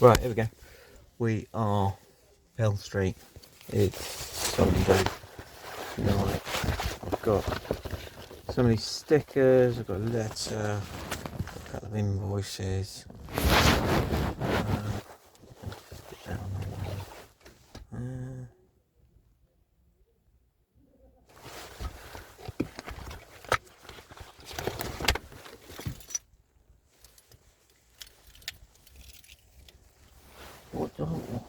Right, here we go. We are Pell Street. It's Sunday night. I've got so many stickers, I've got a letter, a couple of invoices. What the hell?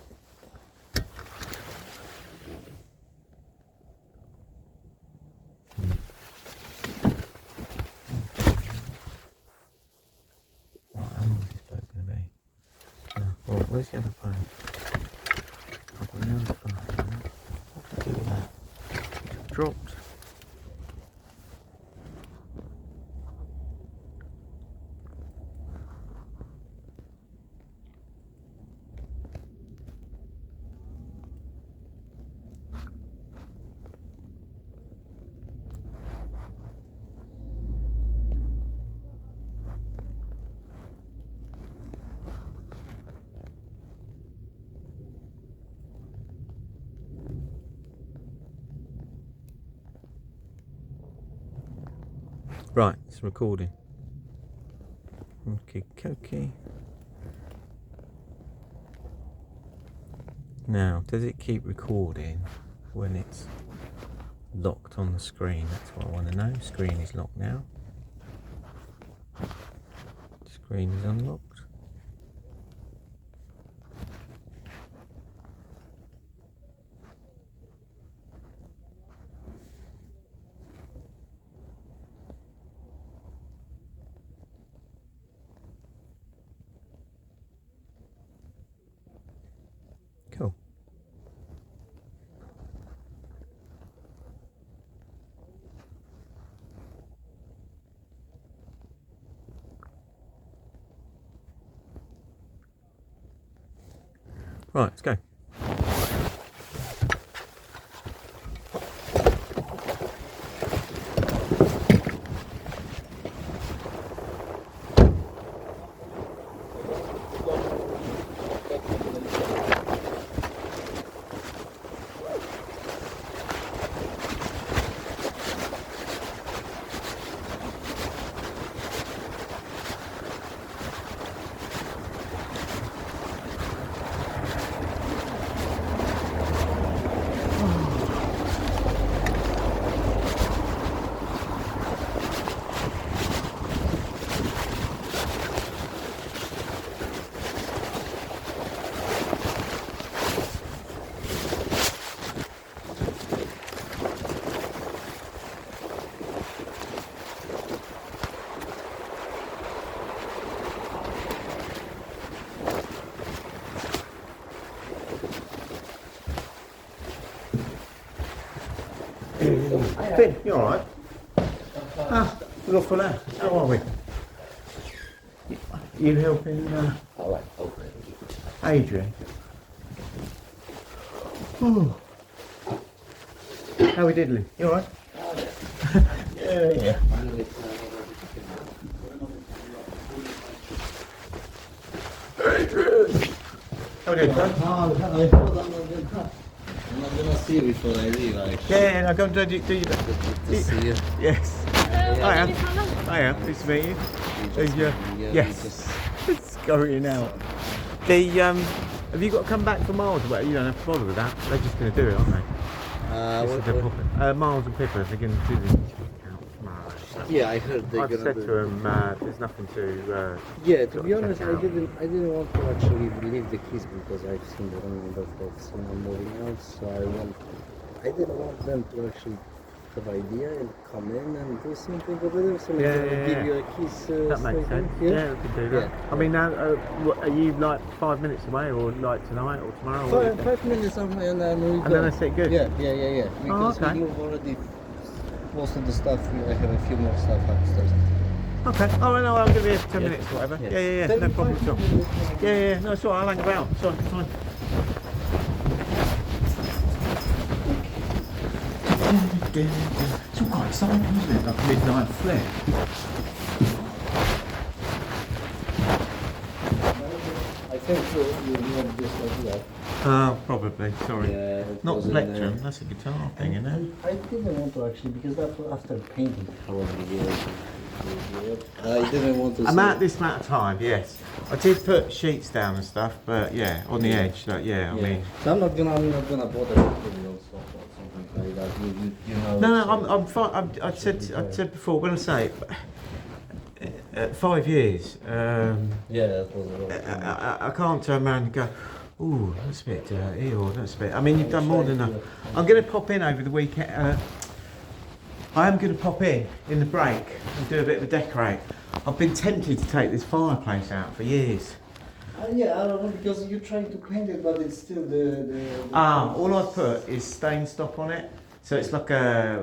Right, where's the other phone? I've got another phone. What did I do with that? Dropped. Right, it's recording. Okay, cookie. Now, does it keep recording when it's locked on the screen? That's what I want to know. Screen is locked now. Screen is unlocked. Cool. Right, let's go. Finn, you alright? Ah, look for that. How are we? You helping Adrian? Oh. How we diddling? You alright? Yeah. Adrian! How we doing, son? Oh, hello. I'm not gonna see you before I leave, actually. Yeah, no, go and do your Good to see you. Yes. Hiya. Hiya, nice to meet you. Yes. It's going out. Have you got to come back for Miles? Well, you don't have to bother with that. They're just going to do it, aren't they? Miles and Pippa, they're going to do the account tomorrow. Yeah, I heard they're I've gonna said do to them, there's nothing to. yeah, to be honest, I didn't want to actually leave the keys because I've seen the number of someone moving out, so I didn't want them to actually have idea and come in and do something over there. So give you a keys. That makes sense. Yeah, we could do that. Yeah. I mean, now, are you like 5 minutes away, or like tonight or tomorrow? 5 minutes away, and then we go. And then that's it. Good. Yeah. Because we move already. Most of the stuff, I have a few more stuff upstairs. Okay. Oh, no, I'll give you 10 minutes or whatever. Yeah. No problem at all. Yeah. No, it's all right. I'll hang about. It's all right. Fine. It's all quite exciting, isn't it? Like midnight flare. I think you know just like that. Oh, probably. Sorry. Yeah, it Not was in plectrum. there. That's a guitar thing, isn't it? I didn't want to actually because that was after painting probably. I didn't want to. This amount of time, yes. I did put sheets down and stuff, but yeah, on the edge, like I mean. So I'm not gonna bother with you also or something like that. You know. No, I'm fine. I said before when I say 5 years. Yeah, that was a lot. I can't turn around and go, ooh, that's a bit dirty, or that's a bit. I mean, you've done more than enough. I'm going to pop in over the weekend. I am going to pop in the break and do a bit of a decorate. I've been tempted to take this fireplace out for years. Yeah, I don't know because you're trying to paint it, but it's still the All I've put is stain stop on it. So it's like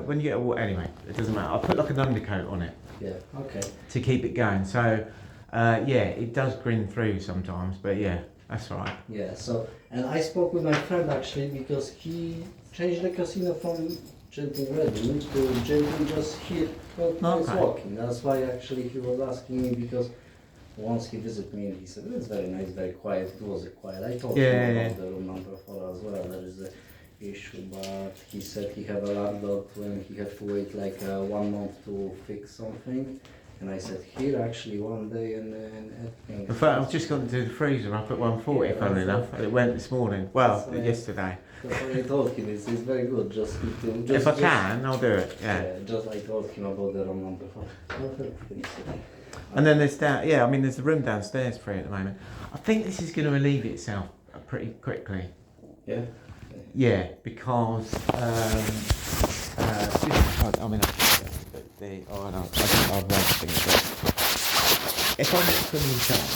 when you get a water, anyway, it doesn't matter. I put like an undercoat on it. Yeah, okay. To keep it going. So, it does grin through sometimes, but yeah, that's all right. Yeah, so, and I spoke with my friend actually because he changed the casino from Genting Reading to Genting just here, well, it's walking. That's why actually he was asking me because once he visited me and he said, it's very nice, very quiet. It was quiet. I told him about the room number 4 as well. There is a issue, but he said he had a landlord when he had to wait like 1 month to fix something, and I said here actually 1 day and everything. In fact, I've just gone to the freezer. I put 140, funnily enough, and it went this morning. Well, yesterday. That's what I told him. It's very good. Just if I can, I'll do it. Yeah. Just I told him about the room number 4. And then there's there's the room downstairs free at the moment. I think this is going to relieve itself pretty quickly. Yeah. Yeah, because I mean, I won't think if I'm at criminal charge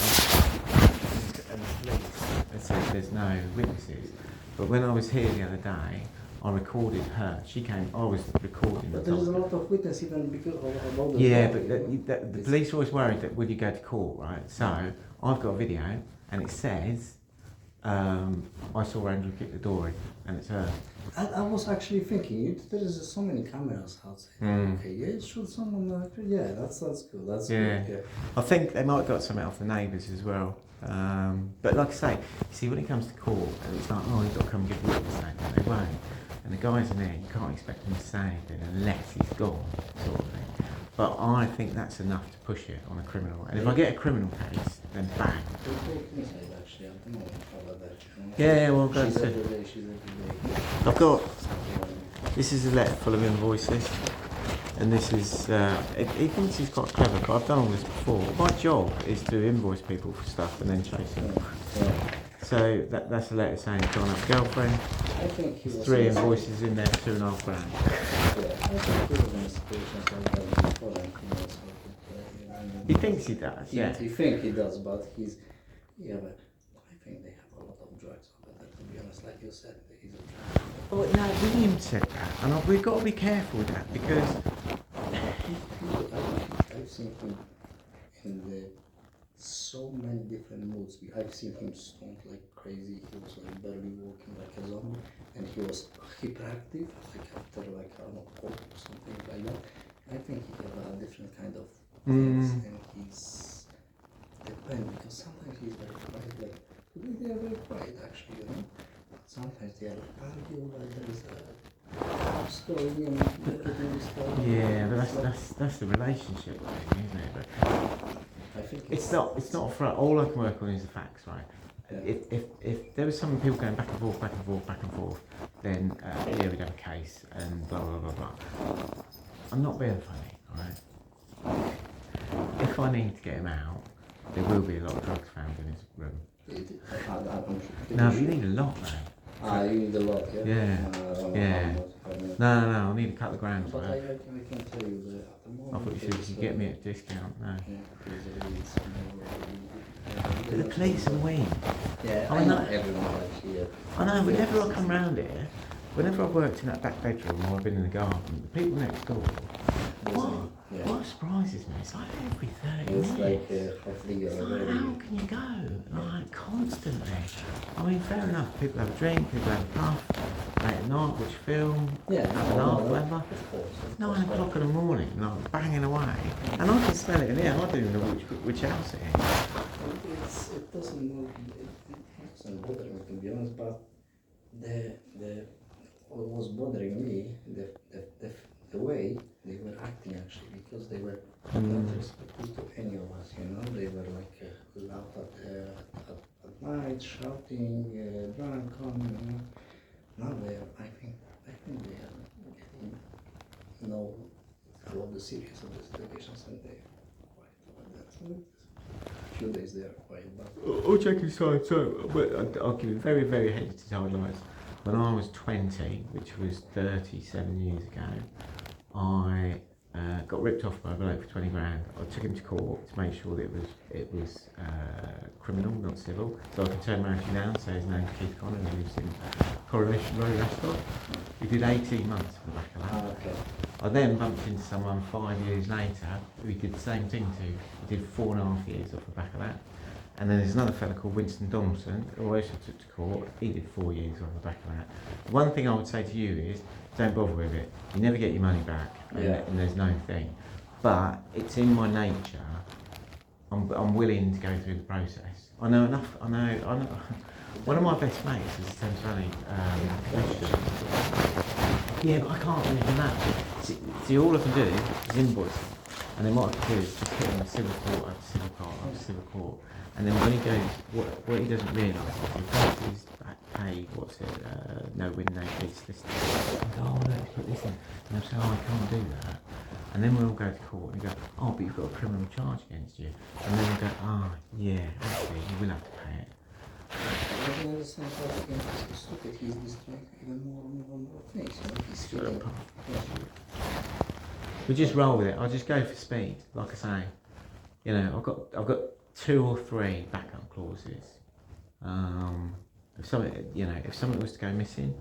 and the police said there's no witnesses, but when I was here the other day, I recorded her. She came. I was recording. But there's a lot of witnesses even because about the. Yeah, but the police are always worried that when you go to court, right? So I've got a video, and it says. I saw Andrew kick the door in, and it's her. I was actually thinking, there is so many cameras outside. Okay, yeah, shoot someone. Yeah, that's good. That's good. Yeah. I think they might have got something off the neighbours as well. But like I say, you see, when it comes to court, and it's like, oh, you've got to come give witness statement. They won't. And the guys in there, you can't expect them to say anything unless he's gone, sort of thing. But I think that's enough to push it on a criminal. And if I get a criminal case, then bang. Yeah, well, go to. I've got. This is a letter full of invoices, and this is. He thinks he's quite clever, but I've done all this before. My job is to invoice people for stuff and then chase them. So that's a letter saying he's gone up girlfriend. I think he was 3 invoices in there, 2.5 grand. Yeah, I think he was in a situation like that before. He thinks he does, yeah. He thinks he does, but he's. Yeah, but I think they have a lot of drugs over there, to be honest, like you said. He's a drug. Well, no, William said that, and we've got to be careful with that because. I've seen him in so many different moods. I've seen him stoned like crazy. He was like barely walking like a zombie, and he was hyperactive, like after like I don't know, coke or something like that. I think he had a different kind of things, and he's depends because sometimes he's very quiet. Like today they are very quiet actually, you know. Sometimes they are argue like there is a story and everything is story. Yeah, but that's the relationship thing, isn't it? But I think it's not for all I can work on is the facts, right? Yeah. If there was some people going back and forth, then we'd have a case and blah blah blah blah. I'm not being funny, alright? If I need to get him out, there will be a lot of drugs found in his room. No, but you need a lot, though. You need a lot, yeah? Yeah. No, I need a couple of grams. But I can tell you that at the moment. I thought you said you could get me at a discount. No. But the police and weed. Yeah, I know everyone actually. I know, whenever I come round here, whenever I've worked in that back bedroom or I've been in the garden, the people next door, what surprises me is like every 30 minutes. It's like hopefully how can you go? Like constantly. I mean, fair enough, people have a drink, people have a puff, late at night, watch a film, have an art, whatever. 9 o'clock in the morning, like banging away. And I can smell it in here, I don't even know which house it is. it doesn't bother me, to be honest, but what was bothering me, the way they were acting actually, because they were not respectful to any of us, you know. They were like loud at night, shouting, drunk on, you know. Now I think they are getting know about the serious of the situations, and they are quiet about that. So a few days they are quiet, but All joking aside, so I'll give you very, very hasty timelines. When I was 20, which was 37 years ago, I got ripped off by a bloke for 20 grand. I took him to court to make sure that it was criminal, not civil. So I could turn around to you now and say his name's Keith Connor and he lives in Coronation Road Restaurant. He did 18 months for the back of that. okay. I then bumped into someone 5 years later who he did the same thing to. He did 4.5 years off the back of that. And then there's another fella called Winston Donaldson, who I also took to court. He did 4 years off the back of that. One thing I would say to you is, don't bother with it. You never get your money back, and there's no thing. But it's in my nature. I'm willing to go through the process. I know enough. I know. One of my best mates is a Thames Valley commissioner. Yeah, but I can't do anything that. See, all I can do is invoice him. And then what I can do is just put him in civil court after civil court after civil court. And then when he goes, what he doesn't realise is he goes to his pay, no win, no fee solicitor. And go, oh look, put this in. And they'll say, oh, I can't do that. And then we'll all go to court and go, oh, but you've got a criminal charge against you. And then we'll go, oh, yeah, actually, you will have to pay it. I don't understand how he can stupid. He's destroying even more things. You know? He's feeling. We just roll with it. I'll just go for speed, like I say. You know, I've got 2 or 3 backup clauses. If something was to go missing,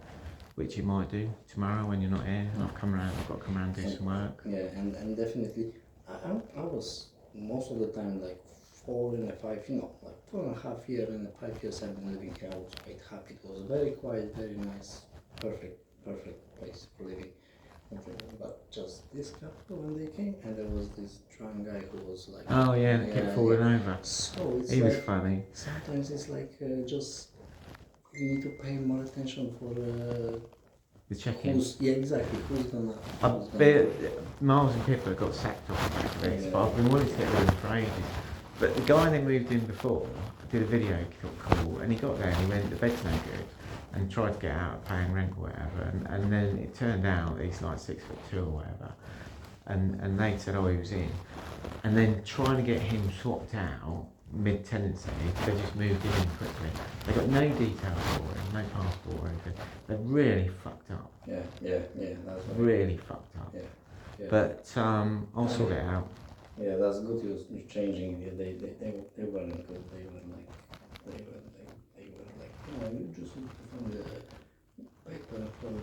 which it might do tomorrow when you're not here, and I've come around. I've got to come around and do some work. Yeah, and definitely, I was most of the time like 4 and a 5, you know, like 4.5 years and 5 years I've been living here. I was quite happy. It was very quiet, very nice, perfect place for living. But just this couple when they came, and there was this drunk guy who was like, oh yeah, and kept falling over. So it's he like, was funny. Sometimes it's like just you need to pay more attention for the check-in. Yeah, exactly. Who's gonna? Miles and Pippa got sacked off the back of this, but I've been wanting to get rid of them for ages. But the guy that moved in before did a video call, and he got there and he went, the bed's no good, and tried to get out of paying rent or whatever, and then it turned out he's like 6'2" or whatever, and they said, oh, he was in, and then trying to get him swapped out mid-tenancy, they just moved him in quickly. They got no details for him, no passport or anything. They're really fucked up. Yeah, that's really fucked up. Yeah. But I'll sort it out. Yeah, that's good. You're changing. They weren't good. They were like, oh, you just need to find the paper for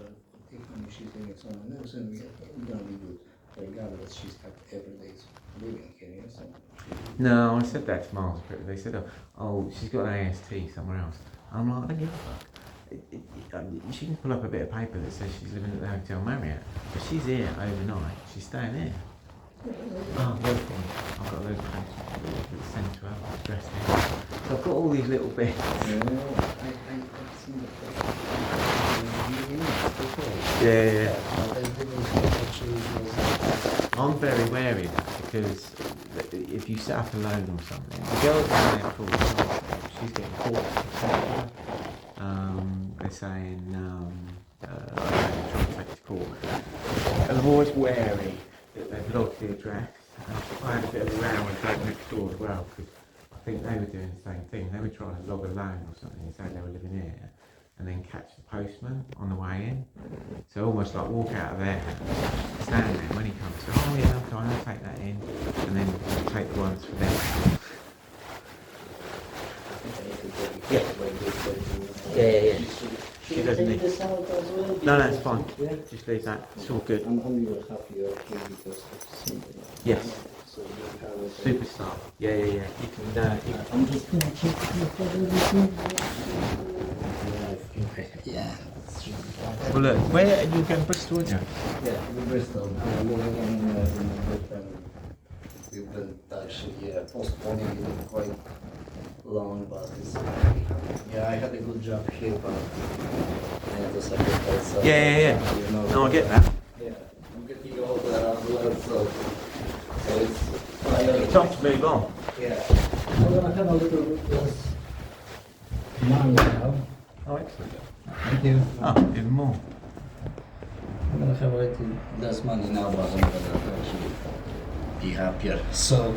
Tiffany. She's living somewhere else, and we're gonna be good. Regardless, she's got every day's living here. You know, so no, I said that to Miles. They said, oh, she's got an AST somewhere else. I'm like, I don't give a fuck. She can pull up a bit of paper that says she's living at the Hotel Marriott, but she's here overnight. She's staying here. Oh, wonderful. I've got loads of papers that's sent to her, addressed here. So I've got all these little bits. Yeah. I'm very wary of that because if you set up a loan or something, the girl down there called she's getting caught. They're saying, trying to take it to court. And I'm always wary that they've logged the address. I had a bit of a row with the bloke next door as well because I think they were doing the same thing. They were trying to log a loan or something and say they were living here and then catch the postman on the way in. So almost like walk out of there, stand there, when he comes, go, oh yeah, okay, I'll take that in, and then take the ones for them. Yeah. She doesn't need this out as well? No, it's fine. Yeah. Just leave that. It's all good. I'm really happy you're okay because yes. So you have a superstar. Yeah. You can. I'm just gonna check everything. Yeah. Well, look, where are you going? Bristol, aren't you? Yeah, Bristol. I'm moving in Britain. We've been actually postponing it quite long, but it's, yeah, I had a good job here, but I had to sacrifice. So, Yeah. You know, No, I get that. Yeah, I'm getting older as well, so it's priority. Time to move on. Yeah. I'm gonna have a little bit less money now. Oh, excellent. Thank you. Oh, even more. I'm gonna have a little less money now, but I'm gonna actually be happier. So,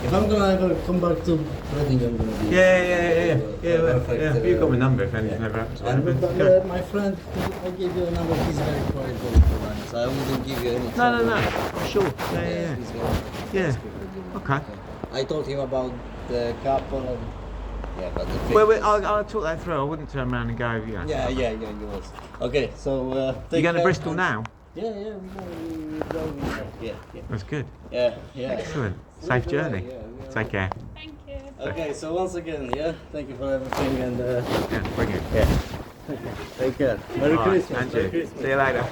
if I'm gonna ever come back to Reading, I'm gonna be Yeah. perfect, You've got my number if anything ever happens. And my friend, I gave you a number. He's very quiet, very polite, so I wouldn't give you any. No. Sure. Yeah. He's very Yeah. speak with you. Okay. I told him about the couple and but the Well, I'll talk that through. I wouldn't turn around and go, you know. yeah, you was. Okay, so You take going to care Bristol and- now? Yeah, we go. Yeah. That's good. Yeah. Excellent. Safe journey. Yeah. Take care. Thank you. Okay, so once again, thank you for everything and Yeah, bring it. take care. Merry All right, Christmas. and Merry you. Christmas. See you later.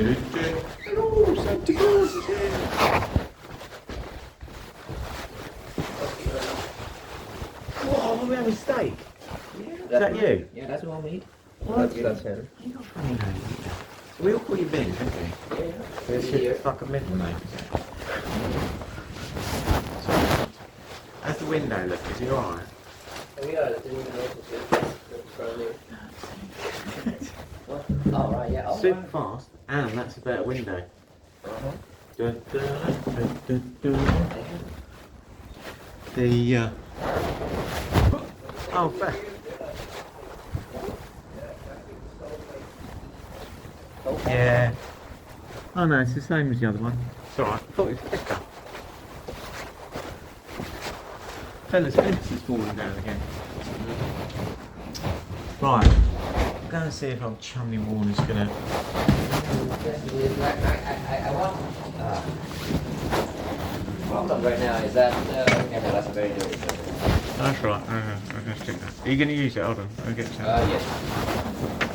Hello, Santa Claus is here. What? Are we having steak? Is that you? Yeah, that's what we eat. What? That's him. You got funny names. We all call you Ben, don't we? Yeah. This shit's fucking middle name. How's the window look? Is it alright? We are. Didn't even notice it. What? Oh, right, yeah. Oh, Super right. fast, and that's a better window. Uh-huh. Dun, dun, dun, dun, dun. The oh, fair. Yeah. Oh no, it's the same as the other one. It's alright. I thought it was thicker. Fella's fence is falling down again. Right. I'm going to see if old Chumley Warner's going to... I want. Problem right now is that. Okay, that's very good. That's right. I'm going to stick that. Are you going to use it? Hold on. I'll get some. Yes.